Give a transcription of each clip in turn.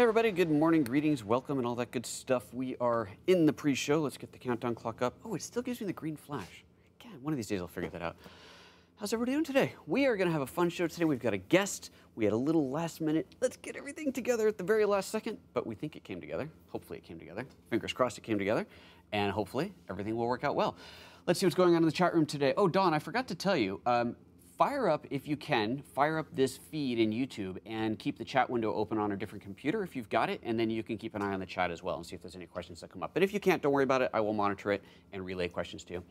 everybody, good morning, greetings, welcome, and all that good stuff. We are in the pre-show. Let's get the countdown clock up. Oh, it still gives me the green flash. God, one of these days I'll figure that out. How's everybody doing today? We are going to have a fun show today. We've got a guest. We had a little last minute, let's get everything together at the very last second, but we think it came together. Hopefully it came together. Fingers crossed it came together, and hopefully everything will work out well. Let's see what's going on in the chat room today. Oh, Don, I forgot to tell you, fire up, if you can, fire up this feed in YouTube and keep the chat window open on a different computer if you've got it, and then you can keep an eye on the chat as well and see if there's any questions that come up. But if you can't, don't worry about it. I will monitor it and relay questions to you.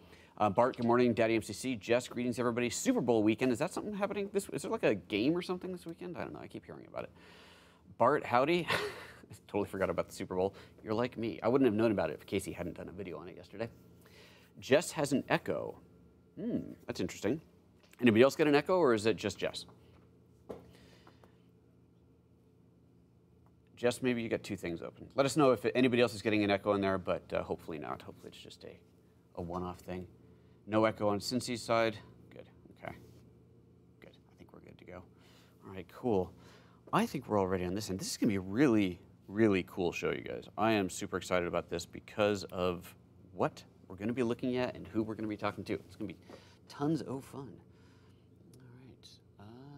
Bart, good morning. Daddy MCC. Jess, greetings, everybody. Super Bowl weekend. Is that something happening this? Is there like a game or something this weekend? I don't know. I keep hearing about it. Bart, howdy. I totally forgot about the Super Bowl. You're like me. I wouldn't have known about it if Casey hadn't done a video on it yesterday. Jess has an echo. That's interesting. Anybody else get an echo, or is it just Jess? Jess, maybe you got two things open. Let us know if anybody else is getting an echo in there, but hopefully not. Hopefully it's just a one-off thing. No echo on Cincy's side. Good. Okay. Good. I think we're good to go. All right, cool. I think we're all ready on this end. This is going to be a really, really cool show, you guys. I am super excited about this because of what we're going to be looking at and who we're going to be talking to. It's going to be tons of fun.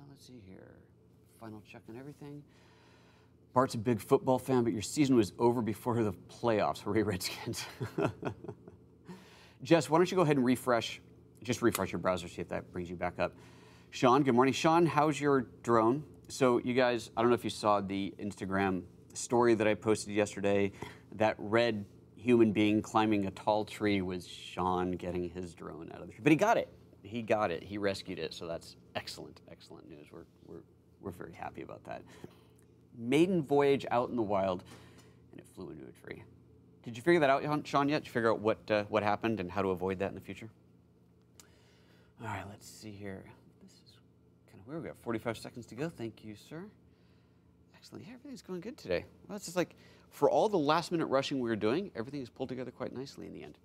Let's see here. Final check on everything. Bart's a big football fan, but your season was over before the playoffs. Hooray, Redskins. Jess, why don't you go ahead and refresh, just refresh your browser, see if that brings you back up. Sean, good morning. Sean, how's your drone? So you guys, I don't know if you saw the Instagram story that I posted yesterday. That red human being climbing a tall tree was Sean getting his drone out of the tree. But he got it. He got it. He rescued it. So that's excellent, excellent news. We're very happy about that. Maiden voyage out in the wild, and it flew into a tree. Did you figure that out, Sean, yet? Did you figure out what happened and how to avoid that in the future? All right, let's see here. This is kind of weird. We've got 45 seconds to go. Thank you, sir. Excellent. Yeah, everything's going good today. Well, it's just like, for all the last-minute rushing we were doing, everything is pulled together quite nicely in the end.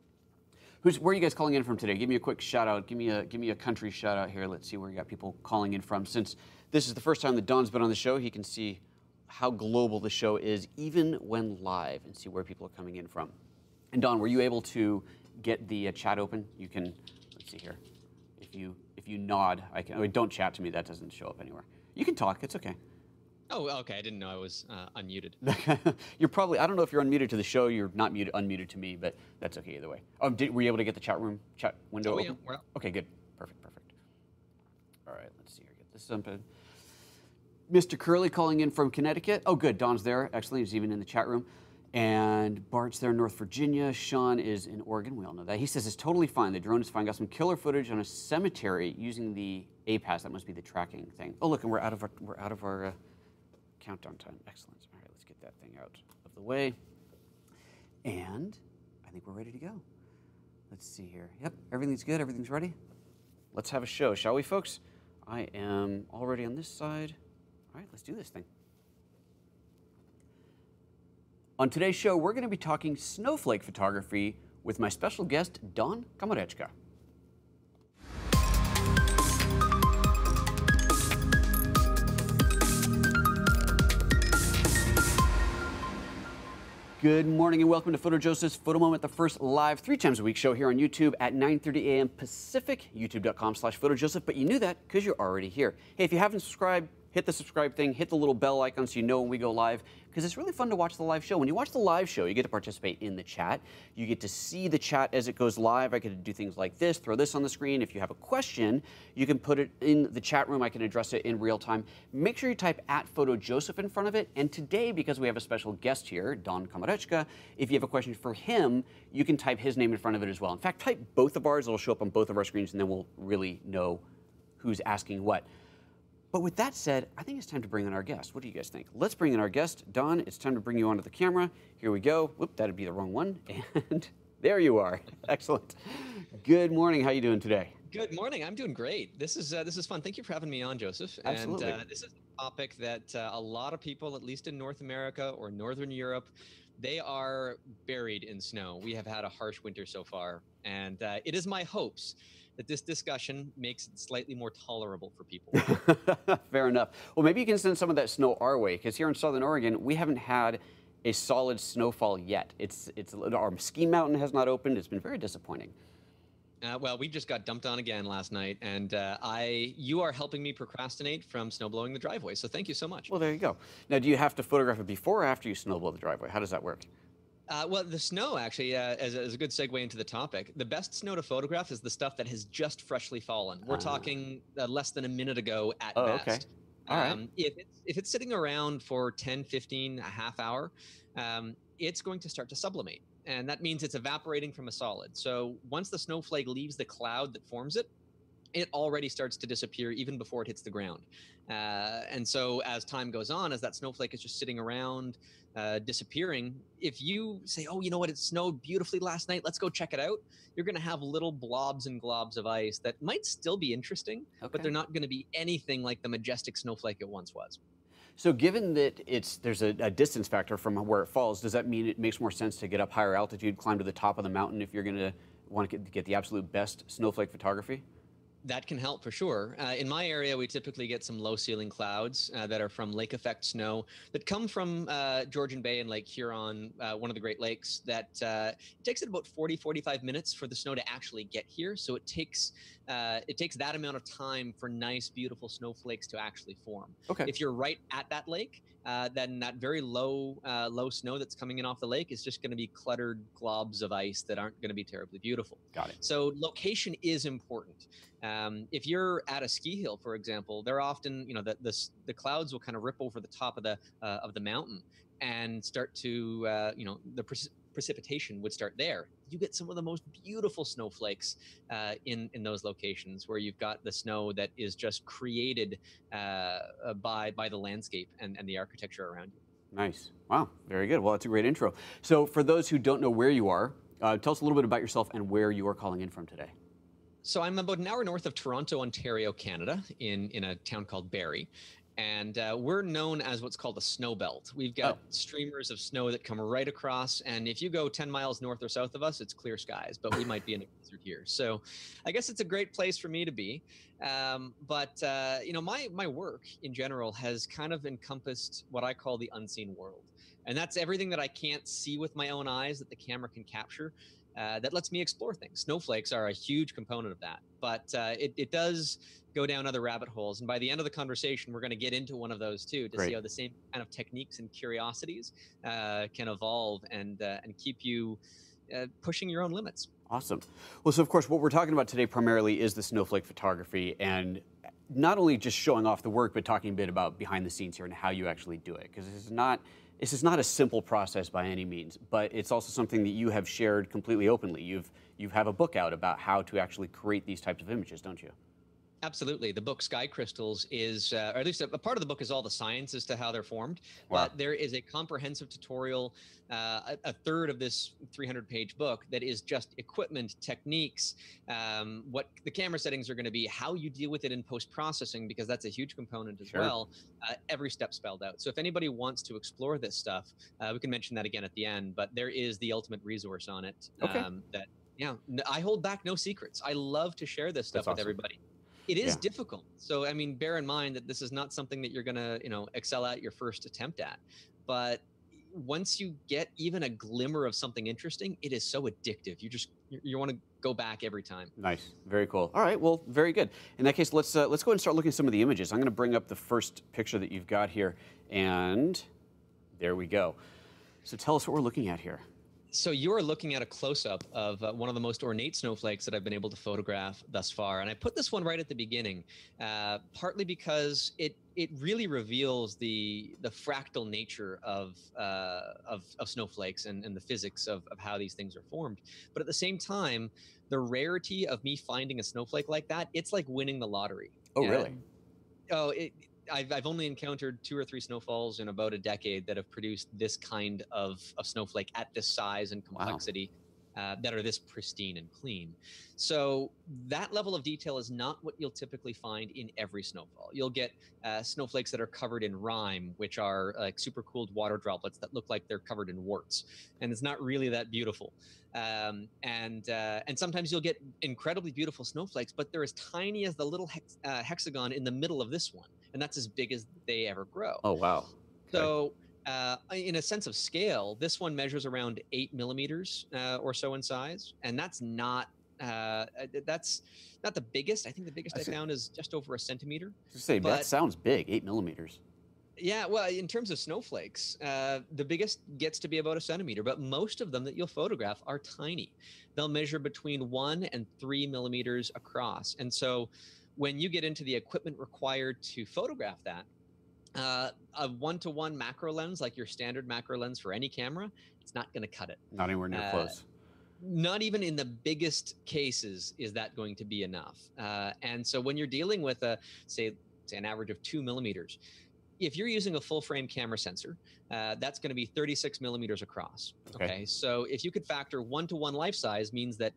Where are you guys calling in from today? Give me a quick shout-out. Give me a country shout-out here. Let's see where you got people calling in from. Since this is the first time that Don's been on the show, he can see how global the show is, even when live, and see where people are coming in from. And Don, were you able to get the chat open? You can, let's see here. If you nod, I can. Oh, don't chat to me. That doesn't show up anywhere. You can talk. It's okay. Oh, okay. I didn't know I was unmuted. You're probably, I don't know if you're unmuted to the show. You're not unmuted to me, but that's okay either way. Oh, were you able to get the chat window open? Yeah. Okay, good. Perfect. All right, let's see here. Get this open. Mr. Curley calling in from Connecticut. Oh, good. Don's there. Excellent. He's even in the chat room. And Bart's there in North Virginia. Sean is in Oregon. We all know that. He says it's totally fine. The drone is fine. Got some killer footage on a cemetery using the APAS. That must be the tracking thing. Oh, look, and we're out of our countdown time. Excellent. All right, let's get that thing out of the way. And I think we're ready to go. Let's see here. Yep, everything's good. Everything's ready. Let's have a show, shall we, folks? I am already on this side. All right, let's do this thing. On today's show, we're going to be talking snowflake photography with my special guest, Dom Komarechka. Good morning and welcome to PhotoJoseph's Photo Moment, the first live 3 times a week show here on YouTube at 9:30 a.m. Pacific, youtube.com/PhotoJoseph. But you knew that because you're already here. Hey, if you haven't subscribed, hit the subscribe thing, hit the little bell icon so you know when we go live, because it's really fun to watch the live show. When you watch the live show, you get to participate in the chat. You get to see the chat as it goes live. I get to do things like this, throw this on the screen. If you have a question, you can put it in the chat room. I can address it in real time. Make sure you type @PhotoJoseph in front of it. And today, because we have a special guest here, Dom Komarechka, if you have a question for him, you can type his name in front of it as well. In fact, type both of ours. It'll show up on both of our screens, and then we'll really know who's asking what. But with that said, I think it's time to bring in our guest. What do you guys think? Let's bring in our guest. Don, it's time to bring you onto the camera. Here we go. Whoop, that'd be the wrong one. And there you are. Excellent. Good morning. How are you doing today? Good morning. I'm doing great. This is fun. Thank you for having me on, Joseph. Absolutely. And this is a topic that a lot of people, at least in North America or Northern Europe, They are buried in snow. We have had a harsh winter so far, and it is my hopes that this discussion makes it slightly more tolerable for people. Fair enough. Well, maybe you can send some of that snow our way, because here in Southern Oregon, we haven't had a solid snowfall yet. Our ski mountain has not opened. It's been very disappointing. Well, we just got dumped on again last night, and you are helping me procrastinate from snowblowing the driveway. So thank you so much. Well, there you go. Now, do you have to photograph it before or after you snowblow the driveway? How does that work? Well, the snow actually, as a good segue into the topic, the best snow to photograph is the stuff that has just freshly fallen. We're talking less than a minute ago at Oh, best. okay. All right. If it's sitting around for 10, 15, a half hour, it's going to start to sublimate. And that means it's evaporating from a solid. So once the snowflake leaves the cloud that forms it, it already starts to disappear even before it hits the ground. And so as time goes on, as that snowflake is just sitting around, disappearing, if you say, oh, you know what, it snowed beautifully last night, let's go check it out, you're going to have little blobs and globs of ice that might still be interesting, but they're not going to be anything like the majestic snowflake it once was. So given that there's a distance factor from where it falls, does that mean it makes more sense to get up higher altitude, climb to the top of the mountain if you're going to want to get the absolute best snowflake photography? That can help for sure. In my area, we typically get some low ceiling clouds that are from lake effect snow that come from Georgian Bay and Lake Huron, one of the Great Lakes, that it takes it about 40-45 minutes for the snow to actually get here. So it takes that amount of time for nice, beautiful snowflakes to actually form. Okay. If you're right at that lake, then that very low snow that's coming in off the lake is just going to be cluttered globs of ice that aren't going to be terribly beautiful. Got it. So location is important. If you're at a ski hill, for example, they're often, the clouds will kind of rip over the top of the mountain and start to, the precipitation would start there. You get some of the most beautiful snowflakes in those locations where you've got the snow that is just created by the landscape and the architecture around you. Nice. Wow. Very good. Well, that's a great intro. So for those who don't know where you are, tell us a little bit about yourself and where you are calling in from today. So I'm about an hour north of Toronto, Ontario, Canada, in a town called Barrie. And we're known as what's called a snow belt. We've got streamers of snow that come right across. And if you go 10 miles north or south of us, it's clear skies, but we might be in a blizzard here. So I guess it's a great place for me to be. But my work in general has kind of encompassed what I call the unseen world. And that's everything that I can't see with my own eyes that the camera can capture. That lets me explore things. Snowflakes are a huge component of that, but it does go down other rabbit holes. And by the end of the conversation, we're going to get into one of those too, to see how the same kind of techniques and curiosities can evolve and keep you pushing your own limits. Awesome. Well, so of course, what we're talking about today primarily is the snowflake photography, and not only just showing off the work, but talking a bit about behind the scenes here and how you actually do it, because this is not a simple process by any means, but it's also something that you have shared completely openly. You have a book out about how to actually create these types of images, don't you? Absolutely. The book Sky Crystals is, or at least a part of the book is all the science as to how they're formed. Wow. But there is a comprehensive tutorial, a third of this 300-page book that is just equipment, techniques, what the camera settings are going to be, how you deal with it in post-processing, because that's a huge component as well. Every step spelled out. So if anybody wants to explore this stuff, we can mention that again at the end, but there is the ultimate resource on it. I hold back no secrets. I love to share this stuff with everybody. It is difficult. So, I mean, bear in mind that this is not something that you're going to, excel at your first attempt at. But once you get even a glimmer of something interesting, it is so addictive. You want to go back every time. Nice. Very cool. All right. Well, very good. In that case, let's go ahead and start looking at some of the images. I'm going to bring up the first picture that you've got here. And there we go. So tell us what we're looking at here. So you are looking at a close-up of one of the most ornate snowflakes that I've been able to photograph thus far. And I put this one right at the beginning, partly because it really reveals the fractal nature of snowflakes and the physics of how these things are formed. But at the same time, the rarity of me finding a snowflake like that, it's like winning the lottery. Oh, really? I've only encountered 2 or 3 snowfalls in about a decade that have produced this kind of snowflake at this size and complexity. that are this pristine and clean. So that level of detail is not what you'll typically find in every snowfall. You'll get snowflakes that are covered in rime, which are like supercooled water droplets that look like they're covered in warts, and it's not really that beautiful. And sometimes you'll get incredibly beautiful snowflakes, but they're as tiny as the little hexagon in the middle of this one, and that's as big as they ever grow. Oh, wow. Okay. So in a sense of scale, this one measures around 8 millimeters or so in size, and that's not the biggest. I think the biggest I found is just over a centimeter. That sounds big, 8 millimeters. Yeah, well, in terms of snowflakes, the biggest gets to be about a centimeter, but most of them that you'll photograph are tiny. They'll measure between 1 and 3 millimeters across. And so when you get into the equipment required to photograph that, a 1-to-1 macro lens, like your standard macro lens for any camera, it's not going to cut it. Not anywhere near close. Not even in the biggest cases is that going to be enough. And so when you're dealing with say an average of 2 millimeters, if you're using a full frame camera sensor, that's going to be 36 millimeters across. Okay. So if you could factor 1-to-1 life size, means that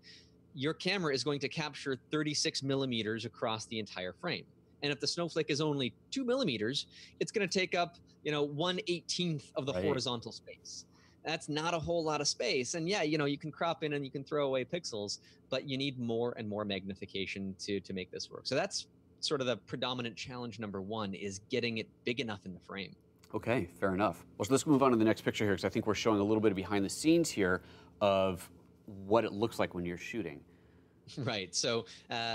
your camera is going to capture 36 millimeters across the entire frame. And if the snowflake is only 2 millimeters, it's going to take up, 1/18 of the horizontal space. That's not a whole lot of space. And yeah, you can crop in and you can throw away pixels, but you need more and more magnification to make this work. So that's sort of the predominant challenge number one, is getting it big enough in the frame. Okay, fair enough. Well, so let's move on to the next picture here, because I think we're showing a little bit of behind the scenes here of what it looks like when you're shooting. Right. So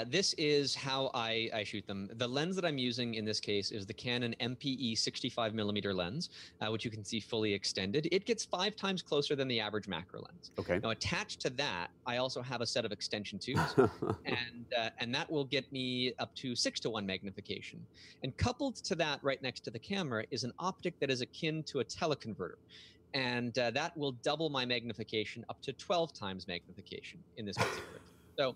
this is how I shoot them. The lens that I'm using in this case is the Canon MPE 65 millimeter lens, which you can see fully extended. It gets 5 times closer than the average macro lens. Okay. Now, attached to that, I also have a set of extension tubes, and that will get me up to 6-to-1 magnification. And coupled to that, right next to the camera, is an optic that is akin to a teleconverter. And that will double my magnification up to 12 times magnification in this particular case. So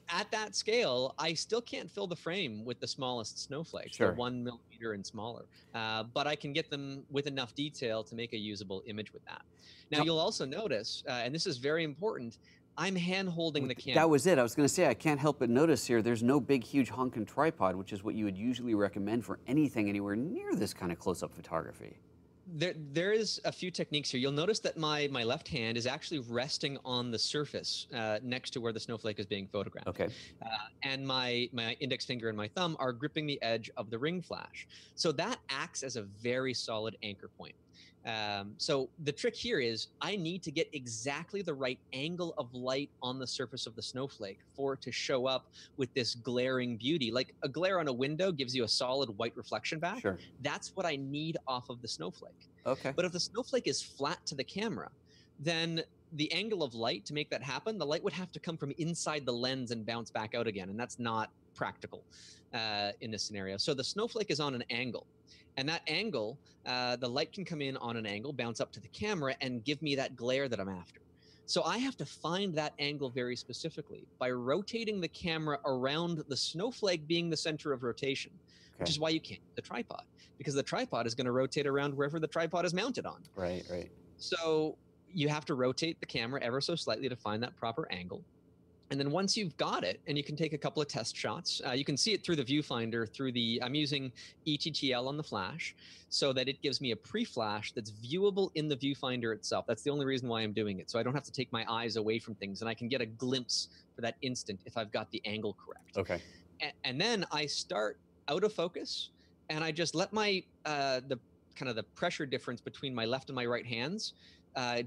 at that scale, I still can't fill the frame with the smallest snowflakes, sure. They're 1 millimeter and smaller, but I can get them with enough detail to make a usable image with that. Now, you'll also notice, and this is very important, I'm hand-holding the camera. That was it. I was going to say, I can't help but notice here, there's no big, huge honking tripod, which is what you would usually recommend for anything anywhere near this kind of close-up photography. There is a few techniques here. You'll notice that my left hand is actually resting on the surface next to where the snowflake is being photographed. Okay. And my index finger and my thumb are gripping the edge of the ring flash. So that acts as a very solid anchor point. So the trick here is I need to get exactly the right angle of light on the surface of the snowflake for it to show up with this glaring beauty. Like a glare on a window gives you a solid white reflection back. Sure. That's what I need off of the snowflake. Okay. But if the snowflake is flat to the camera, then the angle of light to make that happen, the light would have to come from inside the lens and bounce back out again. And that's not practical in this scenario. So the snowflake is on an angle. And that angle, the light can come in on an angle, bounce up to the camera, and give me that glare that I'm after. So I have to find that angle very specifically by rotating the camera around the snowflake being the center of rotation, which is why you can't use the tripod, because the tripod is going to rotate around wherever the tripod is mounted on. Right, right. So you have to rotate the camera ever so slightly to find that proper angle. And then once you've got it, and you can take a couple of test shots, you can see it through the viewfinder, I'm using ETTL on the flash so that it gives me a pre-flash that's viewable in the viewfinder itself. That's the only reason why I'm doing it. So I don't have to take my eyes away from things, and I can get a glimpse for that instant if I've got the angle correct. Okay. And then I start out of focus, and I just let my, the pressure difference between my left and my right hands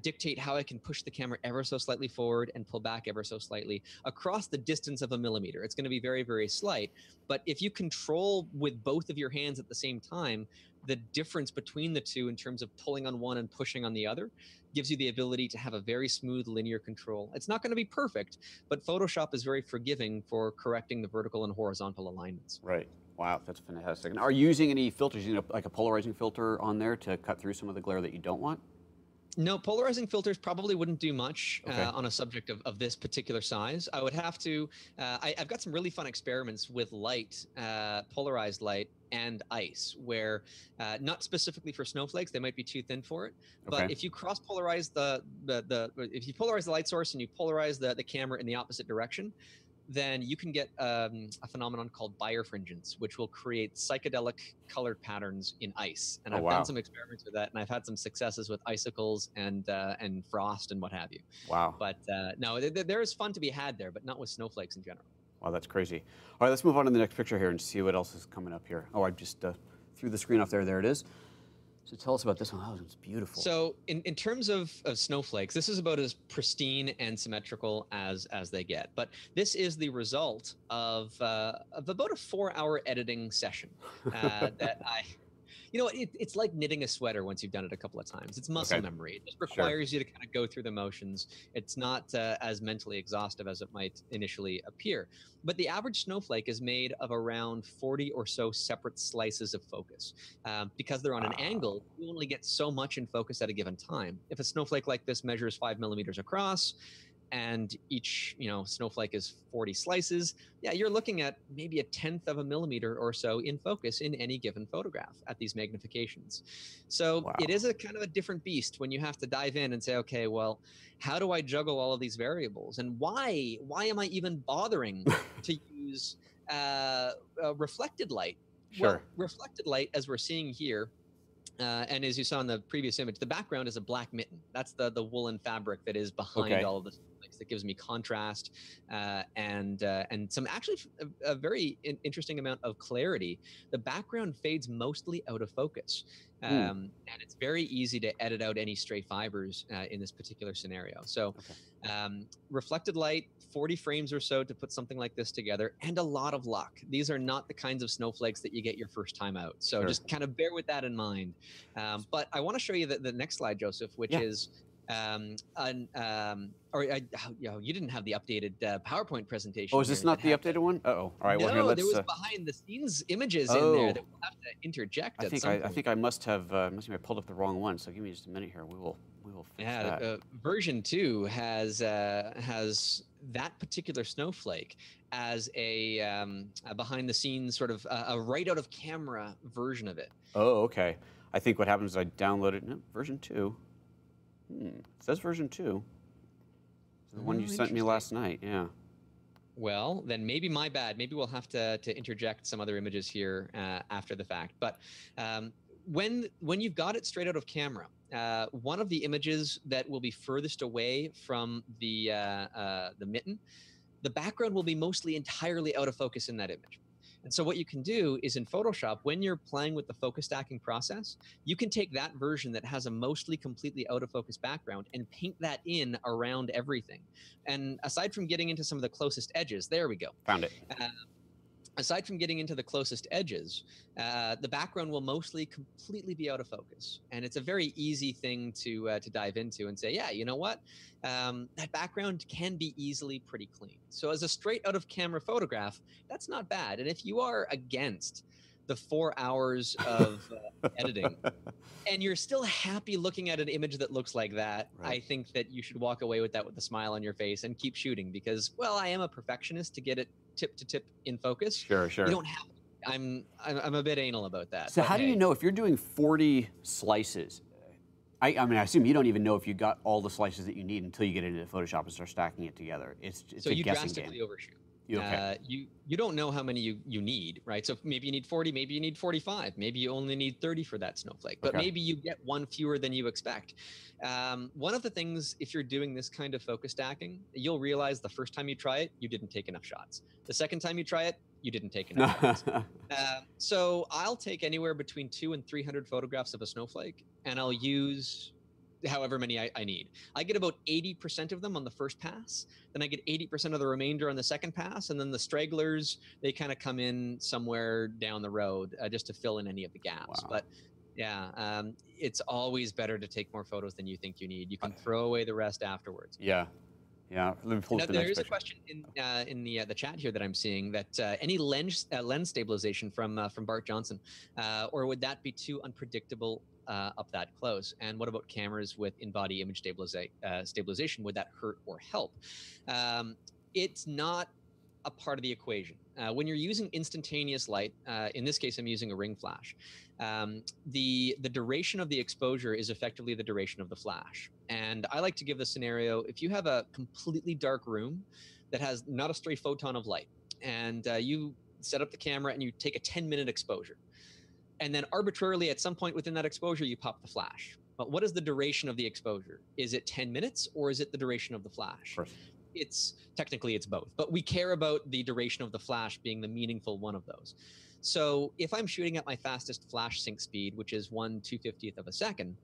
dictate how I can push the camera ever so slightly forward and pull back ever so slightly across the distance of a millimeter. It's going to be very, very slight. But if you control with both of your hands at the same time, the difference between the two in terms of pulling on one and pushing on the other gives you the ability to have a very smooth linear control. It's not going to be perfect, but Photoshop is very forgiving for correcting the vertical and horizontal alignments. Right. Wow, that's fantastic. And are you using any filters, like a polarizing filter on there to cut through some of the glare that you don't want? No, polarizing filters probably wouldn't do much Okay. on a subject of this particular size. I would have to, I've got some really fun experiments with light, polarized light and ice, where not specifically for snowflakes, they might be too thin for it. But Okay. if you cross polarize if you polarize the light source and you polarize the camera in the opposite direction, then you can get a phenomenon called birefringence, which will create psychedelic colored patterns in ice. And Oh, I've done wow. some experiments with that, and I've had some successes with icicles and frost and what have you. Wow. But no, there is fun to be had there, but not with snowflakes in general. Wow, that's crazy. All right, let's move on to the next picture here and see what else is coming up here. Oh, I just threw the screen off there. There it is. So tell us about this one. Oh, it's beautiful. So in terms of snowflakes, this is about as pristine and symmetrical as they get. But this is the result of about a 4-hour editing session that it's like knitting a sweater once you've done it a couple of times. It's muscle memory. It just requires you to kind of go through the motions. It's not as mentally exhaustive as it might initially appear. But the average snowflake is made of around 40 or so separate slices of focus. Because they're on an angle, you only get so much in focus at a given time. If a snowflake like this measures 5 millimeters across, and each snowflake is 40 slices, yeah, you're looking at maybe a 1/10 of a millimeter or so in focus in any given photograph at these magnifications. So it is a kind of a different beast when you have to dive in and say, okay, well, how do I juggle all of these variables, and why am I even bothering to use reflected light? Well, reflected light, as we're seeing here, and as you saw in the previous image, the background is a black mitten. That's the woolen fabric that is behind all of the snowflakes. That gives me contrast and some actually a very interesting amount of clarity. The background fades mostly out of focus. And it's very easy to edit out any stray fibers in this particular scenario. So reflected light, 40 frames or so to put something like this together, and a lot of luck. These are not the kinds of snowflakes that you get your first time out. So just kind of bear with that in mind. But I want to show you the next slide, Joseph, which is you didn't have the updated PowerPoint presentation. Oh, is this not the updated one? Uh-oh. All right, well, here, let's... there was behind the scenes images in there that we'll have to interject at some point. I think I must have pulled up the wrong one, so give me just a minute here. We will fix that. Version 2 has that particular snowflake as a behind the scenes sort of a right out of camera version of it. Oh, okay. I think what happens is I downloaded version 2. It says version 2. It's the one you sent me last night, yeah. Well, then maybe my bad. Maybe we'll have to interject some other images here after the fact. But when you've got it straight out of camera, one of the images that will be furthest away from the mitten, the background will be mostly entirely out of focus in that image. And so what you can do is in Photoshop, when you're playing with the focus stacking process, you can take that version that has a mostly completely out of focus background and paint that in around everything. And aside from getting into some of the closest edges, there we go. Found it. Aside from getting into the closest edges, the background will mostly completely be out of focus. And it's a very easy thing to dive into and say, yeah, you know what? That background can be easily pretty clean. So as a straight out of camera photograph, that's not bad. And if you are against the 4 hours of editing and you're still happy looking at an image that looks like that, I think that you should walk away with that with a smile on your face and keep shooting because, well, I am a perfectionist to get it tip to tip in focus. Sure. You don't have to. I'm a bit anal about that. So how do you know if you're doing 40 slices? I mean, I assume you don't even know if you got all the slices that you need until you get into Photoshop and start stacking it together. It's so a you guessing drastically game. overshoot. Okay. You don't know how many you need, right? So maybe you need 40, maybe you need 45, maybe you only need 30 for that snowflake, but maybe you get one fewer than you expect. One of the things, if you're doing this kind of focus stacking, you'll realize the first time you try it, you didn't take enough shots. The second time you try it, you didn't take enough shots. So I'll take anywhere between 200 and 300 photographs of a snowflake, and I'll use however many I need. I get about 80% of them on the first pass, then I get 80% of the remainder on the second pass, and then the stragglers, they kind of come in somewhere down the road just to fill in any of the gaps. Wow. But yeah, it's always better to take more photos than you think you need. You can throw away the rest afterwards. Yeah. Yeah, let me pull up the next There's a question in the chat here that I'm seeing that any lens stabilization from Bart Johnson, or would that be too unpredictable up that close. And what about cameras with in-body image stabilization? Would that hurt or help? It's not a part of the equation. When you're using instantaneous light, in this case, I'm using a ring flash. The duration of the exposure is effectively the duration of the flash. And I like to give the scenario, if you have a completely dark room that has not a stray photon of light, and you set up the camera and you take a 10-minute exposure, and then arbitrarily at some point within that exposure, you pop the flash. But what is the duration of the exposure? Is it 10 minutes or is it the duration of the flash? It's technically it's both, but we care about the duration of the flash being the meaningful one of those. So if I'm shooting at my fastest flash sync speed, which is 1/250th of a second,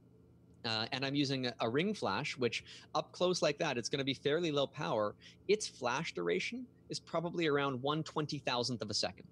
and I'm using a ring flash, which up close like that, it's going to be fairly low power, its flash duration is probably around 1/20,000th of a second.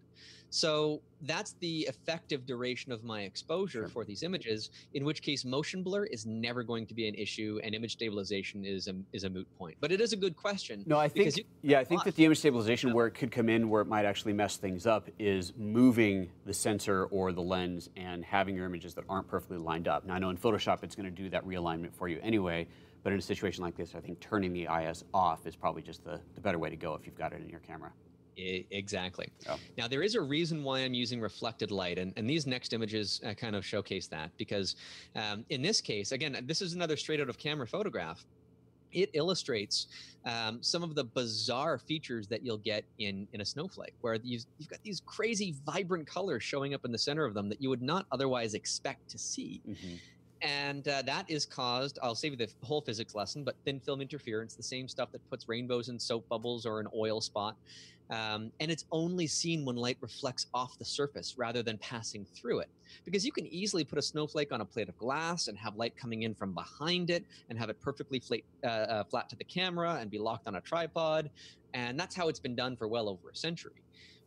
So that's the effective duration of my exposure for these images, in which case motion blur is never going to be an issue and image stabilization is a moot point. But it is a good question. No, I think, I think that the image stabilization where it could come in, where it might actually mess things up, is moving the sensor or the lens and having your images that aren't perfectly lined up. Now, I know in Photoshop it's going to do that realignment for you anyway, but in a situation like this, I think turning the IS off is probably just the better way to go if you've got it in your camera. Exactly. Oh. Now, there is a reason why I'm using reflected light, and these next images kind of showcase that, because in this case, again, this is another straight out of camera photograph. It illustrates some of the bizarre features that you'll get in a snowflake, where you've got these crazy vibrant colors showing up in the center of them that you would not otherwise expect to see. Mm-hmm. And that is caused, I'll save you the whole physics lesson, but thin film interference, the same stuff that puts rainbows in soap bubbles or an oil spot. And it's only seen when light reflects off the surface rather than passing through it. Because you can easily put a snowflake on a plate of glass and have light coming in from behind it and have it perfectly flat to the camera and be locked on a tripod. And that's how it's been done for well over a century.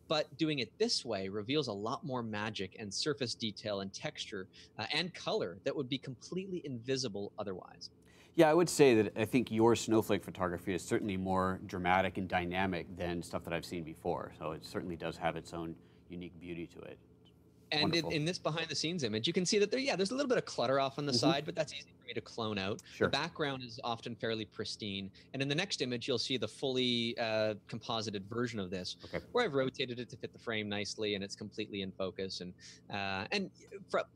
But doing it this way reveals a lot more magic and surface detail and texture and color that would be completely invisible otherwise. Yeah, I would say that I think your snowflake photography is certainly more dramatic and dynamic than stuff that I've seen before. So it certainly does have its own unique beauty to it. And in this behind the scenes image, you can see that there's a little bit of clutter off on the side, but that's easy for me to clone out. The background is often fairly pristine. And in the next image, you'll see the fully composited version of this, where I've rotated it to fit the frame nicely and it's completely in focus. And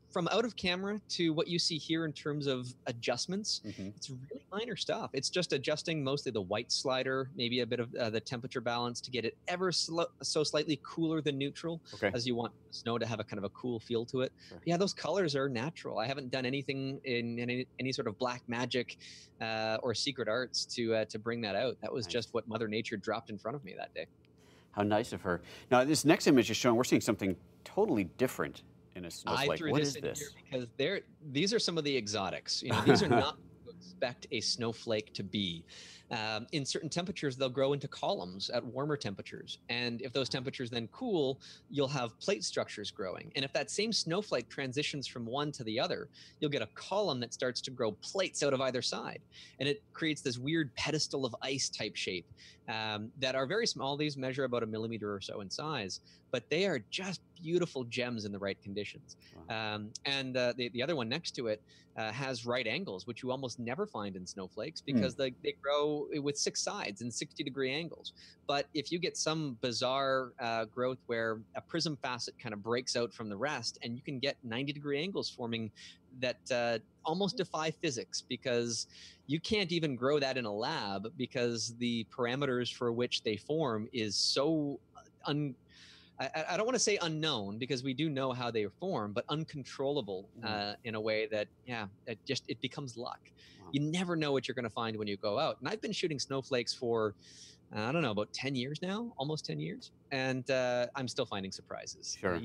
from out of camera to what you see here in terms of adjustments, it's really minor stuff. It's just adjusting mostly the white slider, maybe a bit of the temperature balance to get it ever so slightly cooler than neutral, as you want the snow to have a kind of a cool feel to it. Yeah, those colors are natural. I haven't done anything in any sort of black magic or secret arts to bring that out. That was just what Mother Nature dropped in front of me that day. How nice of her. Now, this next image is showing, we're seeing something totally different in a snowflake. I threw what this is in this? Here because these are some of the exotics. You know, these are not what you expect a snowflake to be. In certain temperatures, they'll grow into columns at warmer temperatures. And if those temperatures then cool, you'll have plate structures growing. And if that same snowflake transitions from one to the other, you'll get a column that starts to grow plates out of either side. And it creates this weird pedestal of ice type shape that are very small. These measure about 1 millimeter or so in size, but they are just beautiful gems in the right conditions. Wow. And the other one next to it has right angles, which you almost never find in snowflakes because they grow with 6 sides and 60-degree angles. But if you get some bizarre growth where a prism facet kind of breaks out from the rest, and you can get 90-degree angles forming that almost defy physics, because you can't even grow that in a lab because the parameters for which they form is so I don't want to say unknown, because we do know how they form, but uncontrollable in a way that, it becomes luck. Wow. You never know what you're going to find when you go out. And I've been shooting snowflakes for, I don't know, about 10 years now, almost 10 years. And I'm still finding surprises. Sure.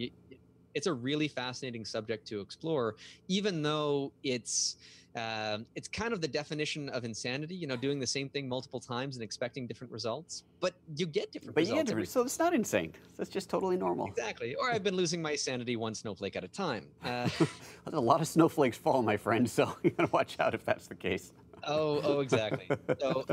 It's a really fascinating subject to explore, even though it's kind of the definition of insanity, you know, doing the same thing multiple times and expecting different results. But you get different results. So it's not insane. That's just totally normal. Exactly. Or I've been losing my sanity one snowflake at a time. There's a lot of snowflakes fall, my friend, so you gotta watch out if that's the case. Oh, exactly. So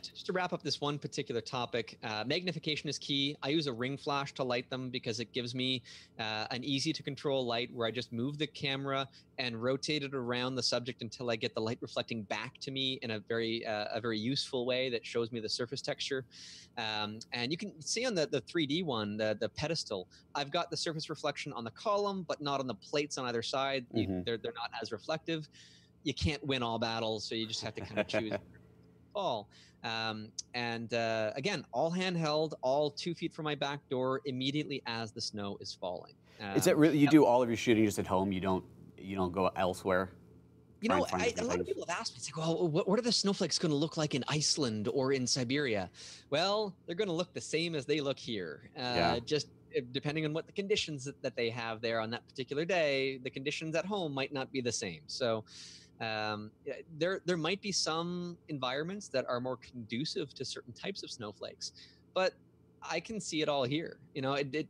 just to wrap up this one particular topic, magnification is key. I use a ring flash to light them because it gives me an easy to control light where I just move the camera and rotate it around the subject until I get the light reflecting back to me in a very useful way that shows me the surface texture. And you can see on the 3D one, the pedestal, I've got the surface reflection on the column, but not on the plates on either side. They're not as reflective. You can't win all battles, so you just have to kind of choose fall. Again, all handheld, all 2 feet from my back door immediately as the snow is falling. Is that really, you do all of your shooting just at home? You don't go elsewhere? A lot of people have asked me, it's like, well, what are the snowflakes going to look like in Iceland or in Siberia? Well, they're going to look the same as they look here. Just depending on what the conditions that they have there on that particular day, the conditions at home might not be the same. So there might be some environments that are more conducive to certain types of snowflakes, but I can see it all here.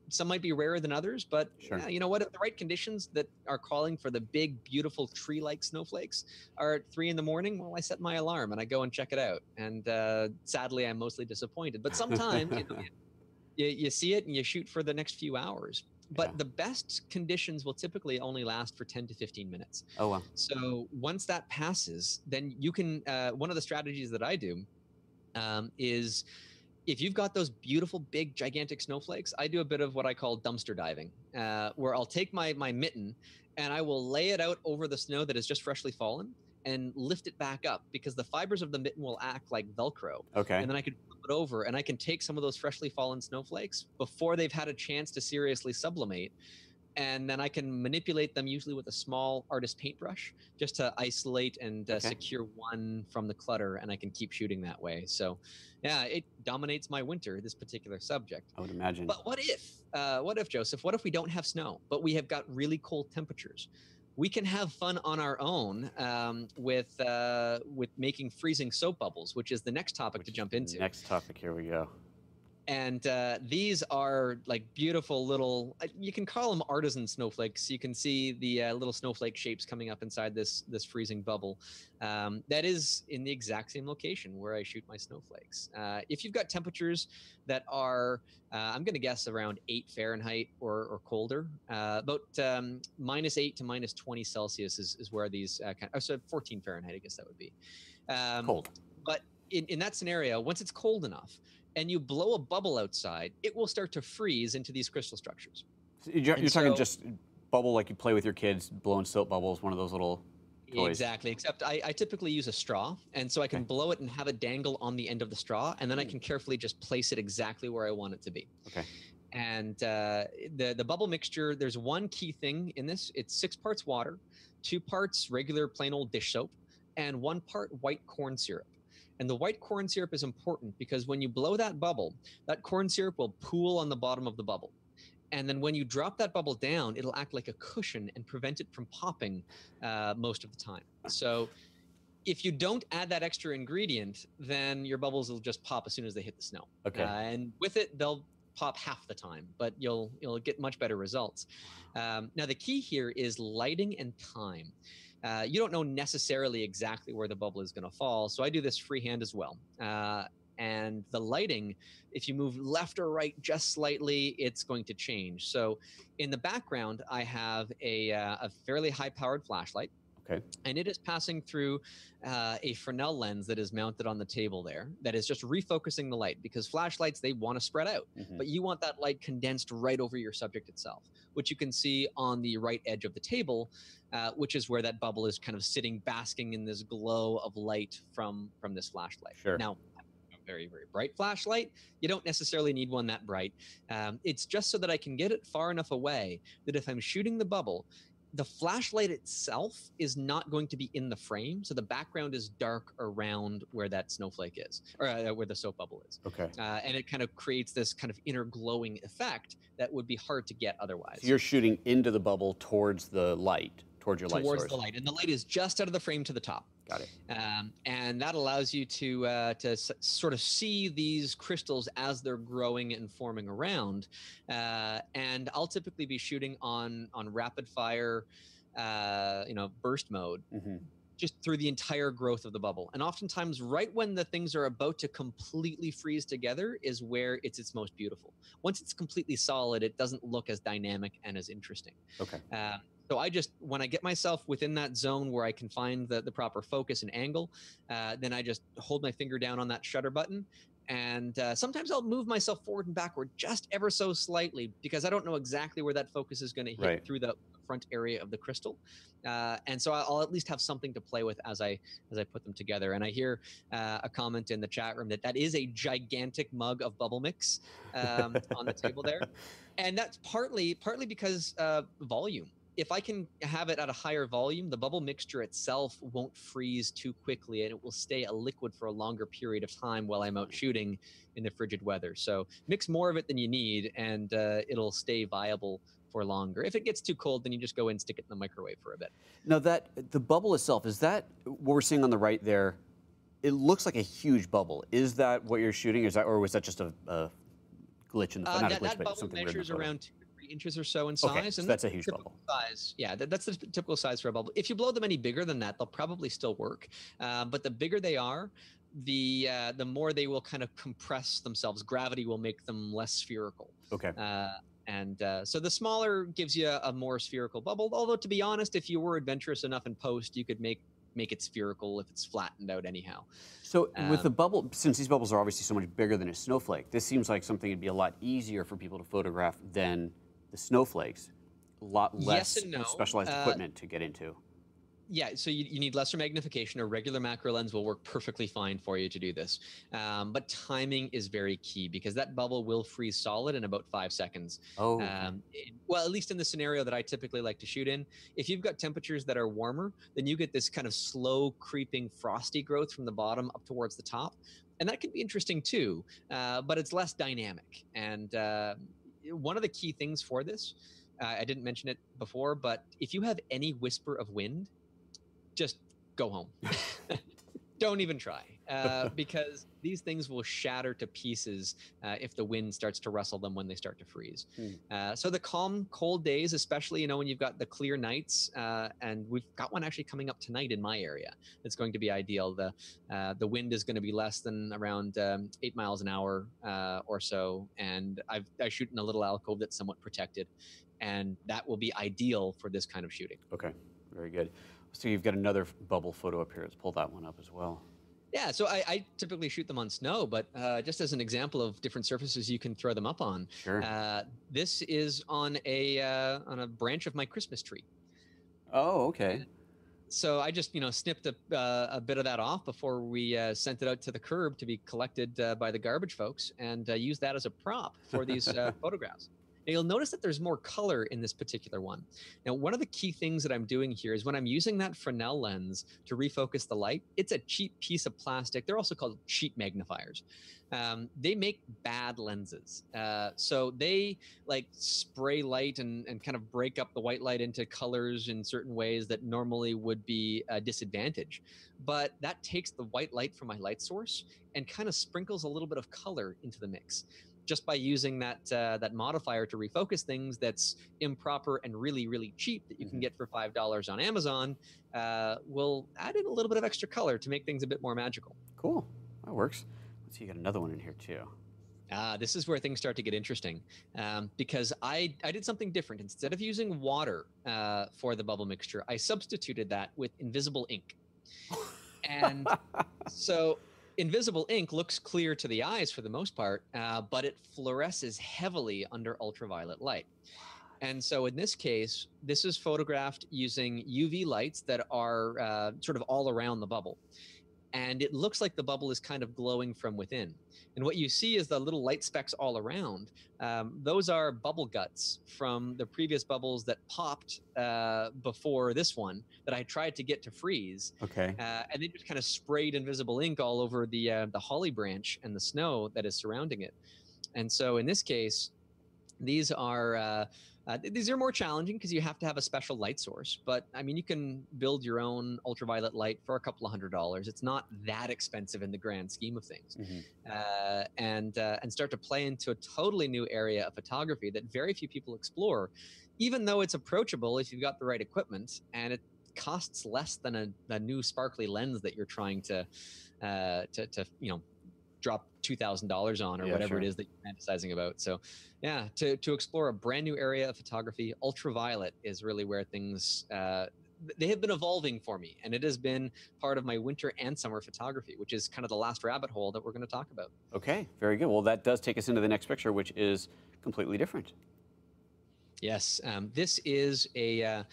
Some might be rarer than others, but Sure. you know what? If the right conditions that are calling for the big, beautiful tree-like snowflakes are at 3 a.m, well, I set my alarm and I go and check it out. And sadly, I'm mostly disappointed. But sometimes you see it and you shoot for the next few hours. But the best conditions will typically only last for 10 to 15 minutes. Oh, wow. So once that passes, then you can, one of the strategies that I do is if you've got those beautiful, big, gigantic snowflakes, I do a bit of what I call dumpster diving, where I'll take my mitten and I will lay it out over the snow that has just freshly fallen and lift it back up because the fibers of the mitten will act like Velcro. Okay. And then I can flip it over and I can take some of those freshly fallen snowflakes before they've had a chance to seriously sublimate. And then I can manipulate them usually with a small artist paintbrush just to isolate and secure one from the clutter, and I can keep shooting that way. So yeah, it dominates my winter, this particular subject. I would imagine. But what if, Joseph, what if we don't have snow, but we have got really cold temperatures? We can have fun on our own with making freezing soap bubbles, which is the next topic to jump into. Next topic, here we go. And these are like beautiful little, you can call them artisan snowflakes. You can see the little snowflake shapes coming up inside this freezing bubble. That is in the exact same location where I shoot my snowflakes. If you've got temperatures that are, I'm going to guess around 8 Fahrenheit or colder, about -8 to -20 Celsius is where these, so 14 Fahrenheit, I guess that would be. Cold. But in that scenario, once it's cold enough, and you blow a bubble outside, it will start to freeze into these crystal structures. So you're talking just bubble like you play with your kids, blowing soap bubbles, one of those little toys. Exactly, except I typically use a straw, and so I can blow it and have it dangle on the end of the straw, and then I can carefully just place it exactly where I want it to be. Okay. And the bubble mixture, there's one key thing in this. It's 6 parts water, 2 parts regular plain old dish soap, and 1 part white corn syrup. And the white corn syrup is important because when you blow that bubble, that corn syrup will pool on the bottom of the bubble. And then when you drop that bubble down, it'll act like a cushion and prevent it from popping most of the time. So if you don't add that extra ingredient, then your bubbles will just pop as soon as they hit the snow. Okay. And with it, they'll pop half the time, but you'll get much better results. Now, the key here is lighting and time. You don't know necessarily exactly where the bubble is going to fall, so I do this freehand as well. And the lighting, if you move left or right just slightly, it's going to change. So in the background, I have a fairly high-powered flashlight. Okay. And it is passing through a Fresnel lens that is mounted on the table there that is just refocusing the light, because flashlights, they want to spread out, but you want that light condensed right over your subject itself, which you can see on the right edge of the table, which is where that bubble is kind of sitting, basking in this glow of light from this flashlight. Sure. Now, a very, very bright flashlight, you don't necessarily need one that bright. It's just so that I can get it far enough away that if I'm shooting the bubble, the flashlight itself is not going to be in the frame, so the background is dark around where that snowflake is, or where the soap bubble is. Okay. And it kind of creates this kind of inner glowing effect that would be hard to get otherwise. So you're shooting into the bubble towards the light, towards your light source. Towards the light, and the light is just out of the frame to the top. Got it. And that allows you to sort of see these crystals as they're growing and forming around. And I'll typically be shooting on rapid fire, burst mode, just through the entire growth of the bubble. And oftentimes right when the things are about to completely freeze together is where it's its most beautiful. Once it's completely solid, it doesn't look as dynamic and as interesting. Okay. So when I get myself within that zone where I can find the proper focus and angle, then I just hold my finger down on that shutter button. And sometimes I'll move myself forward and backward just ever so slightly because I don't know exactly where that focus is going to hit through the front area of the crystal. And so I'll at least have something to play with as I put them together. And I hear a comment in the chat room that is a gigantic mug of bubble mix on the table there. And that's partly because volume. If I can have it at a higher volume, the bubble mixture itself won't freeze too quickly and it will stay a liquid for a longer period of time while I'm out shooting in the frigid weather. So mix more of it than you need and it'll stay viable for longer. If it gets too cold, then you just go in and stick it in the microwave for a bit. Now the bubble itself, is that what we're seeing on the right there? It looks like a huge bubble. Is that what you're shooting? Or was that just a glitch in the not a glitch, that but bubble something measures weird around 2 to 3 inches or so in size. Okay, so and that's a huge bubble. Size. Yeah, that's the typical size for a bubble. If you blow them any bigger than that, they'll probably still work. But the bigger they are, the more they will kind of compress themselves. Gravity will make them less spherical. Okay. So the smaller gives you a more spherical bubble. Although to be honest, if you were adventurous enough in post, you could make it spherical if it's flattened out anyhow. So with the bubble, since these bubbles are obviously so much bigger than a snowflake, this seems like something that'd be a lot easier for people to photograph than the snowflakes. A lot less yes and no. specialized equipment to get into. Yeah, so you need lesser magnification. A regular macro lens will work perfectly fine for you to do this. But timing is very key because that bubble will freeze solid in about 5 seconds. Oh. Well, at least in the scenario that I typically like to shoot in. If you've got temperatures that are warmer, then you get this kind of slow creeping frosty growth from the bottom up towards the top. And that can be interesting too, but it's less dynamic. And one of the key things for this, I didn't mention it before, but if you have any whisper of wind, just go home. Don't even try, because these things will shatter to pieces if the wind starts to rustle them when they start to freeze. So the calm, cold days, especially when you've got the clear nights, and we've got one actually coming up tonight in my area. It's going to be ideal. The wind is going to be less than around 8 miles an hour or so, and I shoot in a little alcove that's somewhat protected, and that will be ideal for this kind of shooting. Okay, very good. So you've got another bubble photo up here. Let's pull that one up as well. Yeah, so I typically shoot them on snow, but just as an example of different surfaces you can throw them up on. Sure. This is on a branch of my Christmas tree. Oh, okay. So I just snipped a bit of that off before we sent it out to the curb to be collected by the garbage folks, and used that as a prop for these photographs. Now, you'll notice that there's more color in this particular one. Now, one of the key things that I'm doing here is when I'm using that Fresnel lens to refocus the light, it's a cheap piece of plastic. They're also called cheap magnifiers. They make bad lenses. So they spray light and kind of break up the white light into colors in certain ways that normally would be a disadvantage. But that takes the white light from my light source and kind of sprinkles a little bit of color into the mix. Just by using that modifier to refocus things that's improper and really, really cheap that you can get for $5 on Amazon, will add in a little bit of extra color to make things a bit more magical. Cool, that works. Let's see, you got another one in here too. This is where things start to get interesting, because I did something different. Instead of using water for the bubble mixture, I substituted that with invisible ink. And so invisible ink looks clear to the eyes for the most part, but it fluoresces heavily under ultraviolet light. And so in this case, this is photographed using UV lights that are sort of all around the bubble. And it looks like the bubble is kind of glowing from within. And what you see is the little light specks all around. Those are bubble guts from the previous bubbles that popped before this one that I tried to get to freeze. Okay. And they just kind of sprayed invisible ink all over the holly branch and the snow that is surrounding it. And so in this case, these are more challenging because you have to have a special light source. But I mean, you can build your own ultraviolet light for a couple of $100s. It's not that expensive in the grand scheme of things, and start to play into a totally new area of photography that very few people explore, even though it's approachable if you've got the right equipment. And costs less than a new sparkly lens that you're trying to drop $2,000 on, or whatever it is that you're fantasizing about. So yeah, to explore a brand new area of photography, ultraviolet is really where things they have been evolving for me, and it has been part of my winter and summer photography, which is kind of the last rabbit hole that we're going to talk about. Okay, very good. Well, that does take us into the next picture, which is completely different. Yes, this is a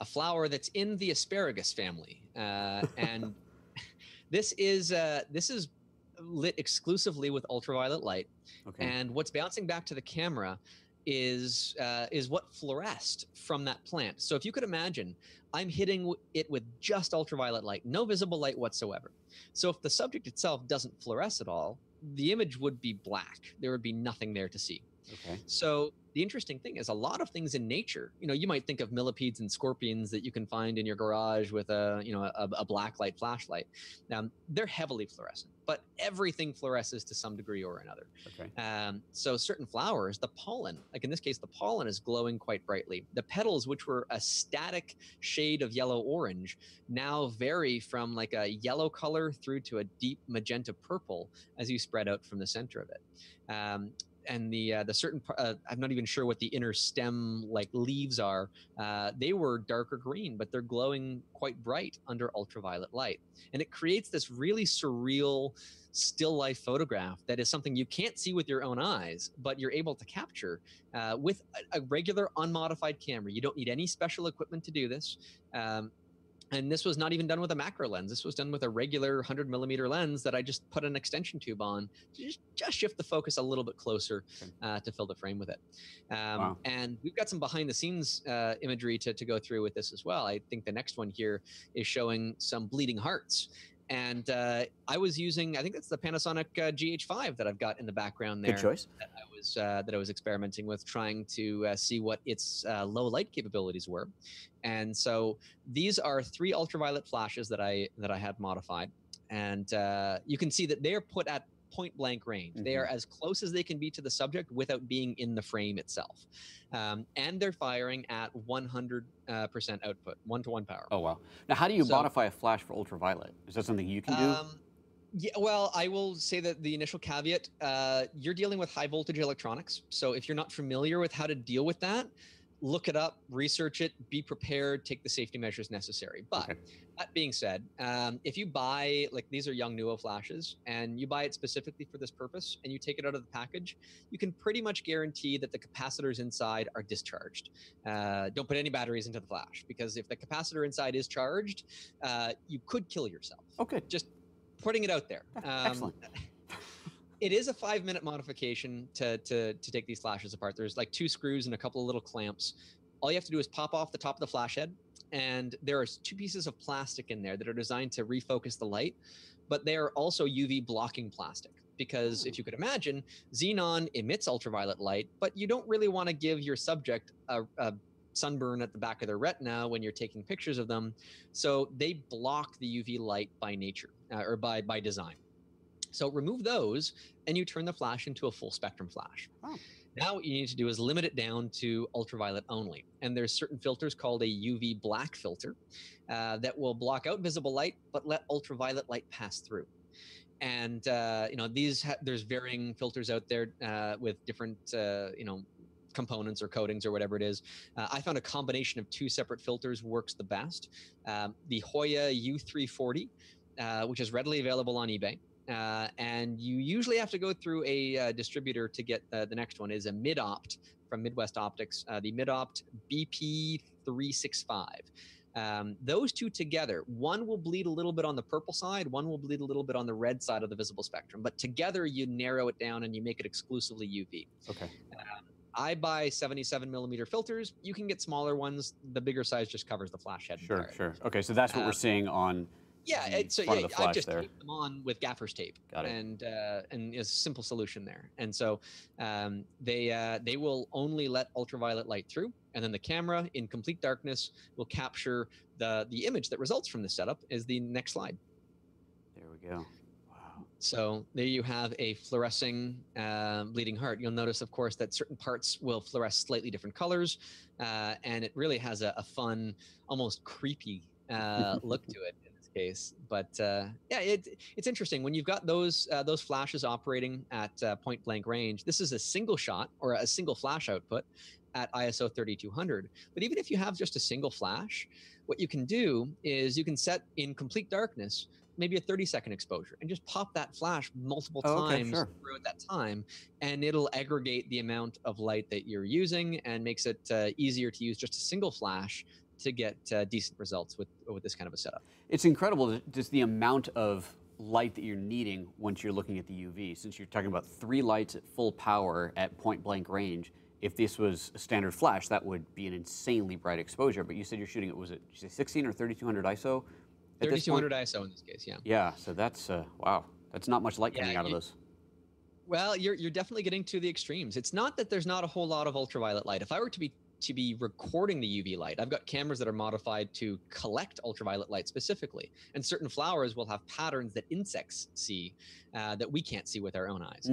flower that's in the asparagus family, and this is lit exclusively with ultraviolet light. Okay. And what's bouncing back to the camera is what fluoresced from that plant. So if you could imagine, I'm hitting it with just ultraviolet light, no visible light whatsoever. So if the subject itself doesn't fluoresce at all, the image would be black. There would be nothing there to see. Okay. So the interesting thing is, a lot of things in nature, you might think of millipedes and scorpions that you can find in your garage with a black light flashlight. They're heavily fluorescent, but everything fluoresces to some degree or another. Okay. So certain flowers, the pollen, like in this case, the pollen is glowing quite brightly. The petals, which were a static shade of yellow-orange, now vary from like a yellow color through to a deep magenta purple as you spread out from the center of it. And the certain I'm not even sure what the inner stem like leaves are. They were darker green, but they're glowing quite bright under ultraviolet light, and it creates this really surreal still life photograph that is something you can't see with your own eyes, but you're able to capture with a regular unmodified camera. You don't need any special equipment to do this. And this was not even done with a macro lens. This was done with a regular 100mm lens that I just put an extension tube on to just shift the focus a little bit closer to fill the frame with it. Wow. And we've got some behind the scenes imagery to go through with this as well. I think the next one here is showing some bleeding hearts. And I was using, I think that's the Panasonic GH5 that I've got in the background there. Good choice. That I was experimenting with, trying to see what its low light capabilities were. And so these are 3 ultraviolet flashes that I had modified, and you can see that they are put at point blank range. They are as close as they can be to the subject without being in the frame itself, and they're firing at 100% output, 1-to-1 power. Oh wow! Now, how do you modify a flash for ultraviolet? Is that something you can do? Yeah, well, I will say that the initial caveat, you're dealing with high voltage electronics. So if you're not familiar with how to deal with that, look it up, research it, be prepared, take the safety measures necessary. But that being said, if you buy, like these are Yongnuo flashes, and you buy it specifically for this purpose, and you take it out of the package, you can pretty much guarantee that the capacitors inside are discharged. Don't put any batteries into the flash, because if the capacitor inside is charged, you could kill yourself. Okay. Just putting it out there. Excellent. It is a 5-minute modification to take these flashes apart. There's like 2 screws and a couple of little clamps. All you have to do is pop off the top of the flash head, and there are 2 pieces of plastic in there that are designed to refocus the light, but they are also UV blocking plastic, because if you could imagine, xenon emits ultraviolet light, but you don't really want to give your subject a sunburn at the back of their retina when you're taking pictures of them. So they block the UV light by nature, or by design. So remove those, and you turn the flash into a full spectrum flash. Oh. Now what you need to do is limit it down to ultraviolet only. And there's certain filters called a UV black filter that will block out visible light, but let ultraviolet light pass through. And there's varying filters out there with different components or coatings or whatever it is. I found a combination of 2 separate filters works the best. The Hoya U340, which is readily available on eBay. And you usually have to go through a distributor to get the next one, is a Mid-Opt from Midwest Optics, the Mid-Opt BP365. Those 2 together, one will bleed a little bit on the purple side, one will bleed a little bit on the red side of the visible spectrum, but together you narrow it down and you make it exclusively UV. Okay. I buy 77mm filters. You can get smaller ones. The bigger size just covers the flash head. Sure, sure. Okay, so that's what we're seeing on. Yeah, I just taped them on with gaffer's tape. Got it. And it's a simple solution there. And so they will only let ultraviolet light through, and then the camera in complete darkness will capture the image that results from this setup. Is the next slide. There we go. Wow. So there you have a fluorescing bleeding heart. You'll notice, of course, that certain parts will fluoresce slightly different colors, and it really has a fun, almost creepy look to it in this case. But yeah, it's interesting when you've got those flashes operating at point blank range. This is a single shot or a single flash output at ISO 3200. But even if you have just a single flash, what you can do is you can set in complete darkness maybe a 30-second exposure and just pop that flash multiple times throughout that time, and it'll aggregate the amount of light that you're using and makes it easier to use just a single flash to get decent results with this kind of a setup. It's incredible just the amount of light that you're needing once you're looking at the UV. Since you're talking about 3 lights at full power at point blank range, if this was a standard flash, that would be an insanely bright exposure. But you said you're shooting it, was it, did you say 16 or 3200 ISO? 3200 ISO in this case, yeah. Yeah, so that's, wow, that's not much light coming out of this. Well, you're definitely getting to the extremes. It's not that there's not a whole lot of ultraviolet light. If I were to be recording the UV light, I've got cameras that are modified to collect ultraviolet light specifically. And certain flowers will have patterns that insects see that we can't see with our own eyes.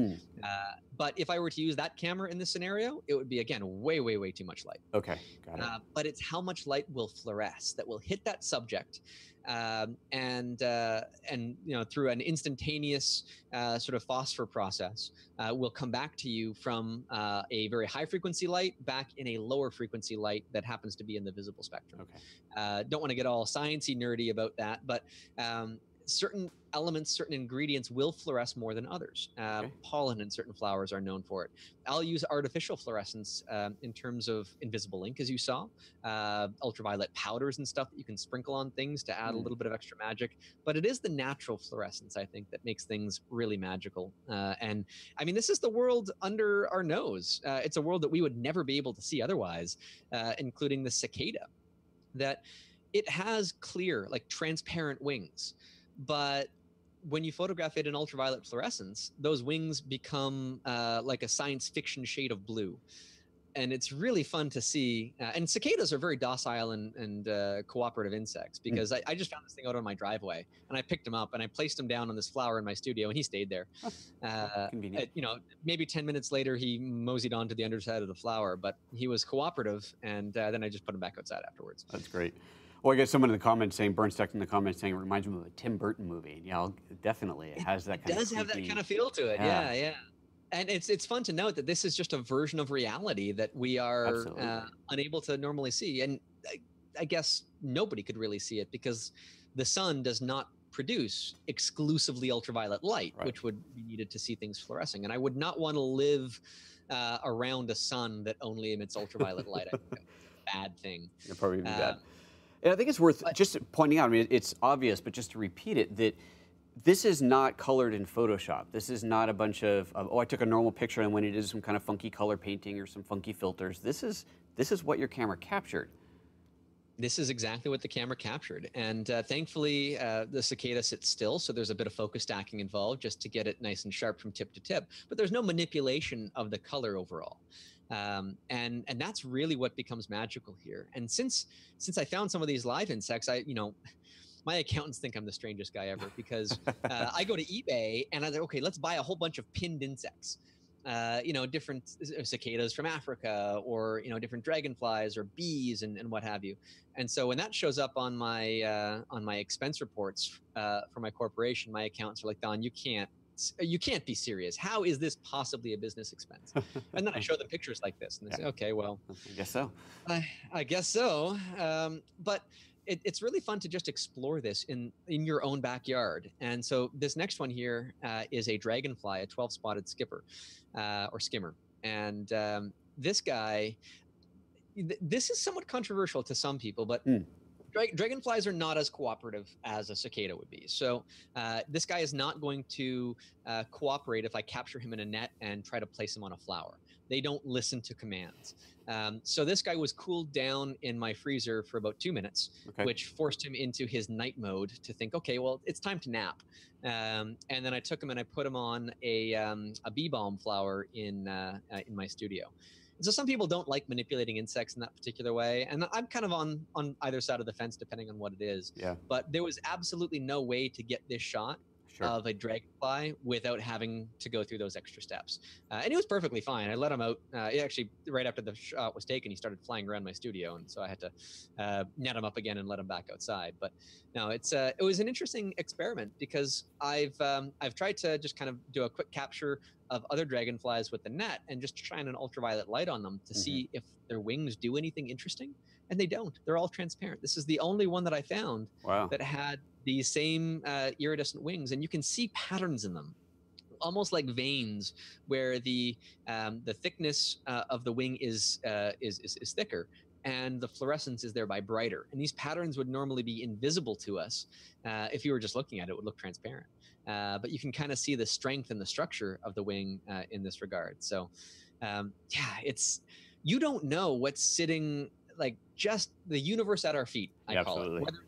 But if I were to use that camera in this scenario, it would be, again, way, way, way too much light. Okay, got it. But it's how much light will fluoresce that will hit that subject and you know, through an instantaneous sort of phosphor process, will come back to you from a very high frequency light back in a lower frequency light that happens to be in the visible spectrum. Okay. Don't want to get all sciencey nerdy about that, but certain elements, certain ingredients will fluoresce more than others. Okay. Pollen in certain flowers are known for it. I'll use artificial fluorescence in terms of invisible ink, as you saw, ultraviolet powders and stuff that you can sprinkle on things to add a little bit of extra magic. But it is the natural fluorescence, I think, that makes things really magical. And I mean, this is the world under our nose. It's a world that we would never be able to see otherwise, including the cicada, that it has clear, like transparent wings. But when you photograph it in ultraviolet fluorescence, those wings become like a science fiction shade of blue. And it's really fun to see. And cicadas are very docile and cooperative insects, because I just found this thing out on my driveway, and I picked him up and I placed him down on this flower in my studio, and he stayed there. Convenient. You know, maybe 10 minutes later, he moseyed onto the underside of the flower, but he was cooperative, and then I just put him back outside afterwards. That's great. Well, I got someone in the comments saying, Burnsteck in the comments saying, it reminds me of a Tim Burton movie. And yeah, definitely. It has that kind of It does have that kind of feel to it. Yeah, yeah. And it's fun to note that this is just a version of reality that we are unable to normally see. And I guess nobody could really see it, because the sun does not produce exclusively ultraviolet light, which would be needed to see things fluorescing. And I would not want to live around a sun that only emits ultraviolet light. I think that's a bad thing. It'd probably be bad. And I think it's worth just pointing out, I mean, it's obvious, but just to repeat it, that this is not colored in Photoshop. This is not a bunch of oh, I took a normal picture and went into some kind of funky color painting or some funky filters. This is what your camera captured. This is exactly what the camera captured. And thankfully, the cicada sits still, so there's a bit of focus stacking involved just to get it nice and sharp from tip to tip. But there's no manipulation of the color overall. And that's really what becomes magical here. And since I found some of these live insects, my accountants think I'm the strangest guy ever, because I go to eBay and I'm like, okay, let's buy a whole bunch of pinned insects. Different cicadas from Africa, or different dragonflies or bees and what have you. And so when that shows up on my expense reports for my corporation, my accountants are like, Don, you can't be serious. How is this possibly a business expense? And then I show them pictures like this, and they say, okay, well, I guess so. I guess so. But it's really fun to just explore this in your own backyard. And so this next one here is a dragonfly, a 12-spotted skipper or skimmer. And this guy, this is somewhat controversial to some people, but dragonflies are not as cooperative as a cicada would be. So this guy is not going to cooperate if I capture him in a net and try to place him on a flower. They don't listen to commands. So this guy was cooled down in my freezer for about 2 minutes, which forced him into his night mode to think, okay, well, it's time to nap. And then I took him and I put him on a bee balm flower in my studio. So some people don't like manipulating insects in that particular way, and I'm kind of on either side of the fence depending on what it is. Yeah. But there was absolutely no way to get this shot Sure. of a dragonfly without having to go through those extra steps. And he was perfectly fine. I let him out. Actually, right after the shot was taken, he started flying around my studio, and so I had to net him up again and let him back outside. But no, it was an interesting experiment because I've tried to just kind of do a quick capture of other dragonflies with the net and just shine an ultraviolet light on them to see if their wings do anything interesting, and they don't. They're all transparent. This is the only one that I found that had the same iridescent wings, and you can see patterns in them, almost like veins, where the thickness of the wing is thicker, and the fluorescence is thereby brighter. And these patterns would normally be invisible to us. If you were just looking at it, it would look transparent. But you can kind of see the strength and the structure of the wing in this regard. So, yeah, you don't know what's sitting, like, just the universe at our feet, I call it. Whether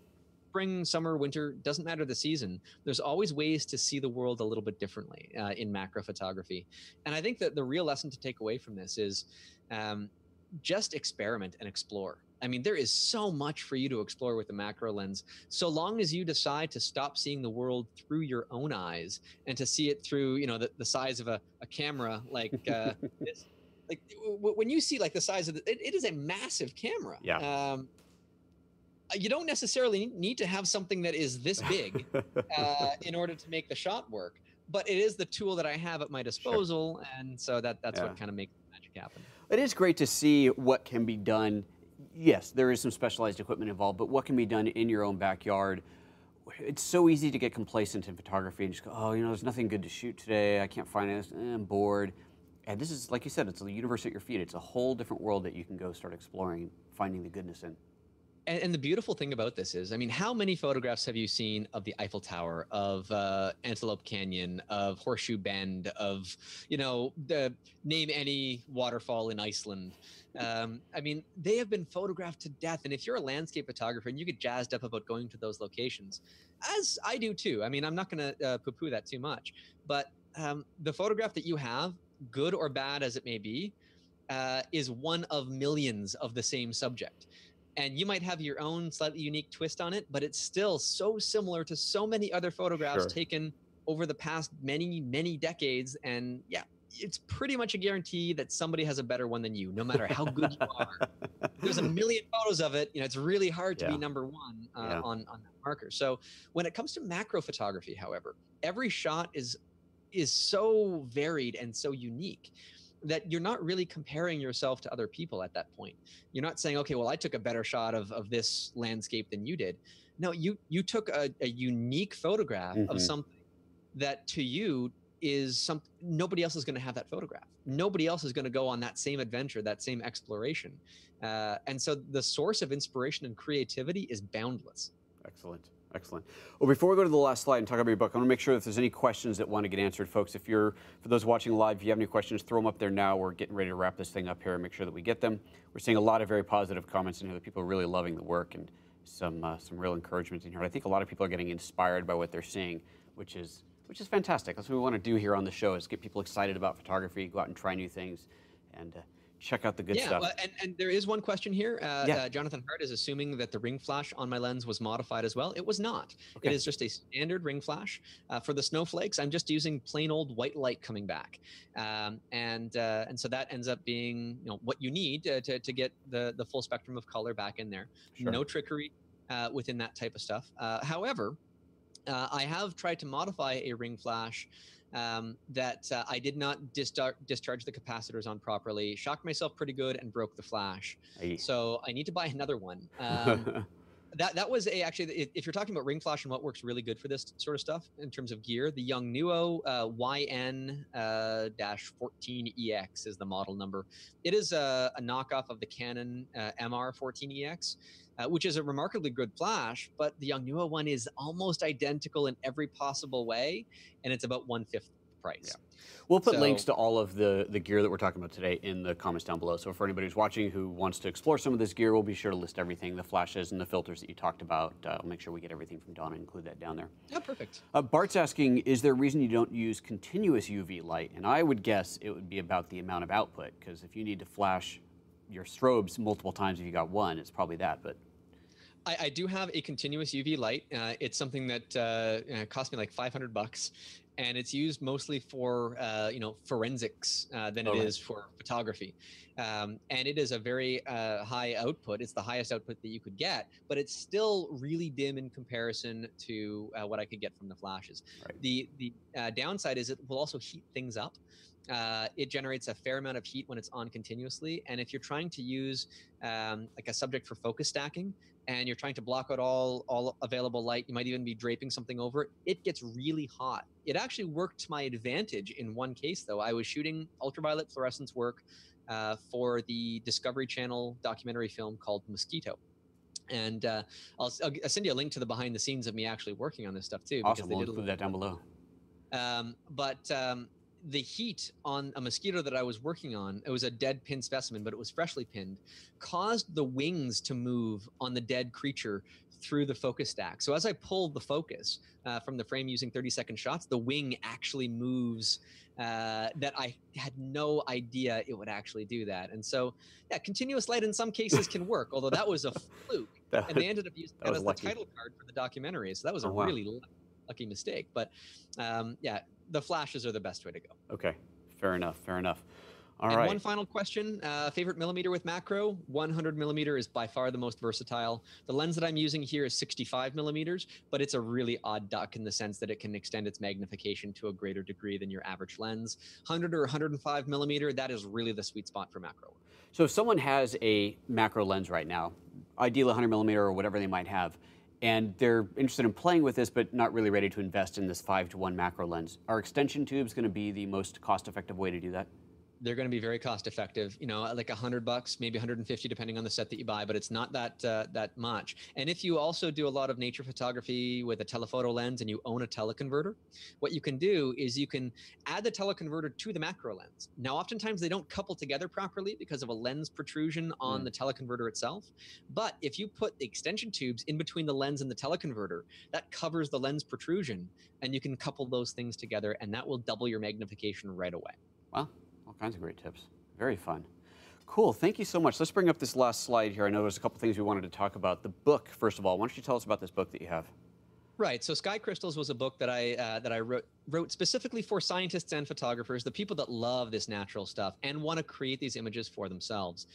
spring, summer, winter, doesn't matter the season. There's always ways to see the world a little bit differently in macro photography. And I think that the real lesson to take away from this is just experiment and explore. I mean, there is so much for you to explore with the macro lens, so long as you decide to stop seeing the world through your own eyes and to see it through, you know, the size of a camera like this. Like when you see like the size of it is a massive camera. Yeah. You don't necessarily need to have something that is this big in order to make the shot work, but it is the tool that I have at my disposal, and so that's what kind of makes the magic happen. It is great to see what can be done. Yes, there is some specialized equipment involved, but what can be done in your own backyard. It's so easy to get complacent in photography and just go, oh, you know, there's nothing good to shoot today. I can't find it. I'm bored. And this is, like you said, it's the universe at your feet. It's a whole different world that you can go start exploring and finding the goodness in. And the beautiful thing about this is, I mean, how many photographs have you seen of the Eiffel Tower, of Antelope Canyon, of Horseshoe Bend, of, you know, name any waterfall in Iceland? I mean, they have been photographed to death. And if you're a landscape photographer and you get jazzed up about going to those locations, as I do too, I mean, I'm not going to poo-poo that too much, but the photograph that you have, good or bad as it may be, is one of millions of the same subject. And you might have your own slightly unique twist on it, but it's still so similar to so many other photographs taken over the past many, many decades. And yeah, it's pretty much a guarantee that somebody has a better one than you, no matter how good you are. There's a million photos of it. You know, it's really hard to be number one on that marker. So when it comes to macro photography, however, every shot is so varied and so unique that you're not really comparing yourself to other people at that point. You're not saying, okay, well, I took a better shot of this landscape than you did. No, you took a unique photograph of something that to you is something, nobody else is going to have that photograph. Nobody else is going to go on that same adventure, that same exploration. And so the source of inspiration and creativity is boundless. Excellent. Excellent. Well, before we go to the last slide and talk about your book, I want to make sure if there's any questions that want to get answered, folks. For those watching live, if you have any questions, throw them up there now. We're getting ready to wrap this thing up here and make sure that we get them. We're seeing a lot of very positive comments in here that people are really loving the work and some real encouragement in here. And I think a lot of people are getting inspired by what they're seeing, which is fantastic. That's what we want to do here on the show, is get people excited about photography, go out and try new things, and check out the good stuff. Well, and there is one question here. Jonathan Hart is assuming that the ring flash on my lens was modified as well. It was not. Okay. It is just a standard ring flash. For the snowflakes, I'm just using plain old white light coming back, and so that ends up being, you know, what you need to get the full spectrum of color back in there. Sure. No trickery within that type of stuff. However, I have tried to modify a ring flash that I did not discharge the capacitors on properly, shocked myself pretty good, and broke the flash. So I need to buy another one. That was actually, if you're talking about ring flash and what works really good for this sort of stuff in terms of gear, the Yongnuo YN-14EX is the model number. It is a knockoff of the Canon MR14EX. Which is a remarkably good flash, but the Yongnuo one is almost identical in every possible way, and it's about 1/5 the price. Yeah. We'll put links to all of the gear that we're talking about today in the comments down below. So for anybody who's watching who wants to explore some of this gear, we'll be sure to list everything, the flashes and the filters that you talked about. I'll make sure we get everything from Don and include that down there. Yeah, perfect. Bart's asking, is there a reason you don't use continuous UV light? And I would guess it would be about the amount of output, because if you need to flash your strobes multiple times if you got one, it's probably that. But I do have a continuous UV light. It's something that cost me like $500, and it's used mostly for forensics than it is for photography. And it is a very high output. It's the highest output that you could get, but it's still really dim in comparison to what I could get from the flashes. Right. The downside is it will also heat things up. It generates a fair amount of heat when it's on continuously. And if you're trying to use like a subject for focus stacking, and you're trying to block out all available light, you might even be draping something over it, it gets really hot. It actually worked to my advantage in one case, though. I was shooting ultraviolet fluorescence work for the Discovery Channel documentary film called Mosquito. And I'll send you a link to the behind the scenes of me actually working on this stuff too. Awesome, we'll include that down below. The heat on a mosquito that I was working on, it was a dead pin specimen, but it was freshly pinned, caused the wings to move on the dead creature through the focus stack. So as I pulled the focus from the frame using 30-second shots, the wing actually moves that I had no idea it would actually do that. And so, yeah, continuous light in some cases can work, although that was a fluke. And they ended up using that as the title card for the documentary. So that was a really lucky mistake. But yeah, the flashes are the best way to go. Okay, fair enough, fair enough. All and right. One final question, favorite millimeter with macro, 100 millimeter is by far the most versatile. The lens that I'm using here is 65 millimeters, but it's a really odd duck in the sense that it can extend its magnification to a greater degree than your average lens. 100 or 105 millimeter, that is really the sweet spot for macro. So if someone has a macro lens right now, ideally 100 millimeter or whatever they might have, and they're interested in playing with this, but not really ready to invest in this 5:1 macro lens, are extension tubes going to be the most cost-effective way to do that? They're going to be very cost effective, you know, like $100, maybe 150, depending on the set that you buy, but it's not that much. And if you also do a lot of nature photography with a telephoto lens and you own a teleconverter, what you can do is you can add the teleconverter to the macro lens. Now, oftentimes they don't couple together properly because of a lens protrusion on the teleconverter itself. But if you put the extension tubes in between the lens and the teleconverter, that covers the lens protrusion, and you can couple those things together, and that will double your magnification right away. Wow. All kinds of great tips. Very fun. Cool. Thank you so much. Let's bring up this last slide here. I know there's a couple things we wanted to talk about. The book, first of all. Why don't you tell us about this book that you have? Right. So Sky Crystals was a book that I wrote specifically for scientists and photographers, the people that love this natural stuff and want to create these images for themselves.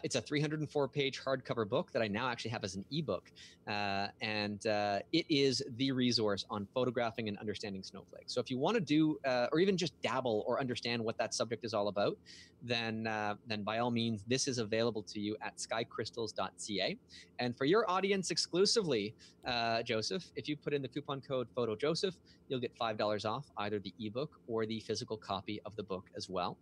It's a 304-page hardcover book that I now actually have as an ebook. And it is the resource on photographing and understanding Snowflake. So if you want to do, or even just dabble or understand what that subject is all about, then by all means, this is available to you at skycrystals.ca. And for your audience exclusively, Joseph, if you put in the coupon code PhotoJoseph, you'll get $5 off either the ebook or the physical copy of the book as well.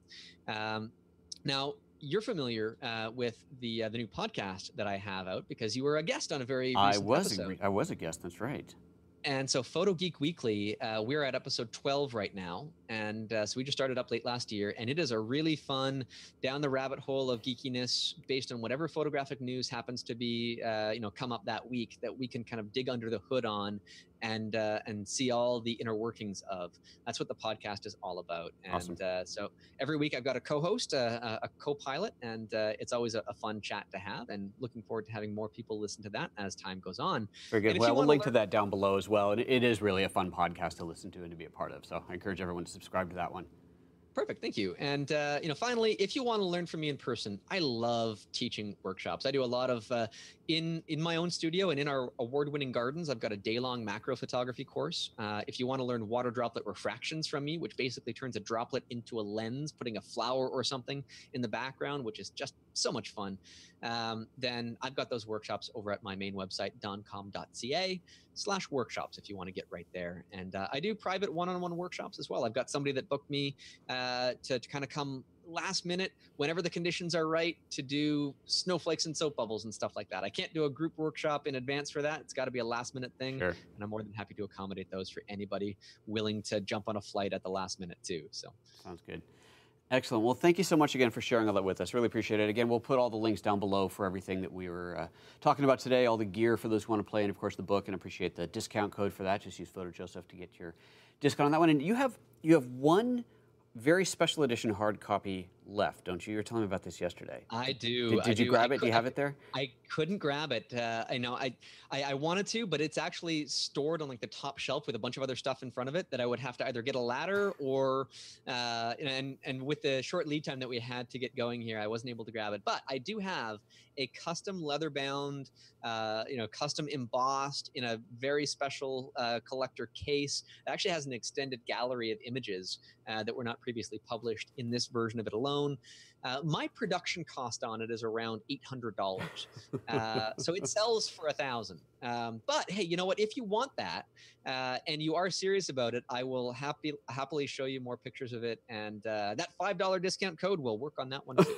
Now, you're familiar with the new podcast that I have out because you were a guest on a very recent episode. I was a guest, that's right. And so Photo Geek Weekly, we're at episode 12 right now. And so we just started up late last year. And it is a really fun down the rabbit hole of geekiness based on whatever photographic news happens to be, come up that week that we can kind of dig under the hood on and see all the inner workings of. That's what the podcast is all about. And awesome. So every week I've got a co-host, a co-pilot, and it's always a fun chat to have. And looking forward to having more people listen to that as time goes on. Very good. Well, we'll link to that down below as well. And it is really a fun podcast to listen to and to be a part of. So I encourage everyone to subscribe to that one. Perfect. Thank you. And, finally, if you want to learn from me in person, I love teaching workshops. I do a lot of in my own studio and in our award-winning gardens. I've got a day-long macro photography course. If you want to learn water droplet refractions from me, which basically turns a droplet into a lens, putting a flower or something in the background, which is just so much fun, then I've got those workshops over at my main website, donkom.ca/workshops, if you want to get right there. And I do private one-on-one workshops as well. I've got somebody that booked me to kind of come last minute whenever the conditions are right to do snowflakes and soap bubbles and stuff like that. I can't do a group workshop in advance for that. It's got to be a last minute thing. Sure. And I'm more than happy to accommodate those for anybody willing to jump on a flight at the last minute too. So sounds good. Excellent. Well, thank you so much again for sharing all that with us. Really appreciate it. Again, we'll put all the links down below for everything that we were talking about today, all the gear for those who want to play, and of course the book, and appreciate the discount code for that. Just use PhotoJoseph to get your discount on that one. And you have one very special edition hard copy left, don't you? You were telling me about this yesterday. I do. Did you grab it? Do you have it there? I couldn't grab it. I know I wanted to, but it's actually stored on like the top shelf with a bunch of other stuff in front of it that I would have to either get a ladder or, and with the short lead time that we had to get going here, I wasn't able to grab it. But I do have a custom leather bound, custom embossed in a very special collector case. It actually has an extended gallery of images that were not previously published in this version of it alone. My production cost on it is around $800, so it sells for $1,000. But hey, you know what? If you want that and you are serious about it, I will happily show you more pictures of it, and that $5 discount code will work on that one too.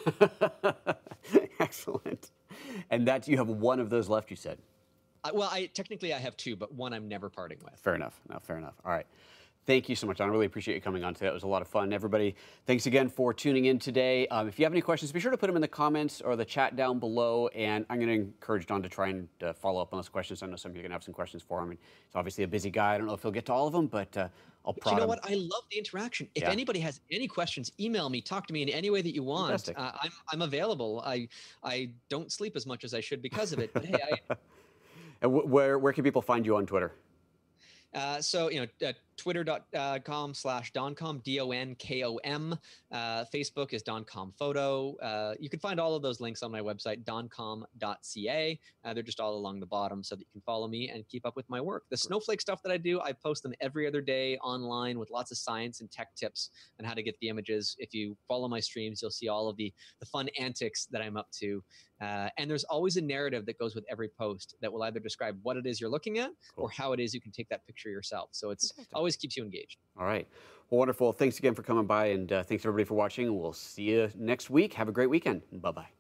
Excellent. And that you have one of those left, you said? Well, technically I have two, but one I'm never parting with. Fair enough. No, fair enough. All right. Thank you so much, Don. I really appreciate you coming on today. It was a lot of fun. Everybody, thanks again for tuning in today. If you have any questions, be sure to put them in the comments or the chat down below. And I'm going to encourage Don to try and follow up on those questions. I know some of you are going to have some questions for him. He's obviously a busy guy. I don't know if he'll get to all of them, but I'll prod him. You know what? I love the interaction. If anybody has any questions, email me, talk to me in any way that you want. Fantastic. I'm available. I don't sleep as much as I should because of it. But hey, And where can people find you on Twitter? Twitter.com/Donkom, DONKOM. Facebook is Doncom Photo. You can find all of those links on my website, doncom.ca. They're just all along the bottom so that you can follow me and keep up with my work. The Snowflake stuff that I do, I post them every other day online with lots of science and tech tips on how to get the images. If you follow my streams, you'll see all of the fun antics that I'm up to. And there's always a narrative that goes with every post that will either describe what it is you're looking at or how it is you can take that picture yourself. So it's always keeps you engaged. All right. Well, wonderful. Thanks again for coming by, and thanks everybody for watching. We'll see you next week. Have a great weekend. Bye-bye.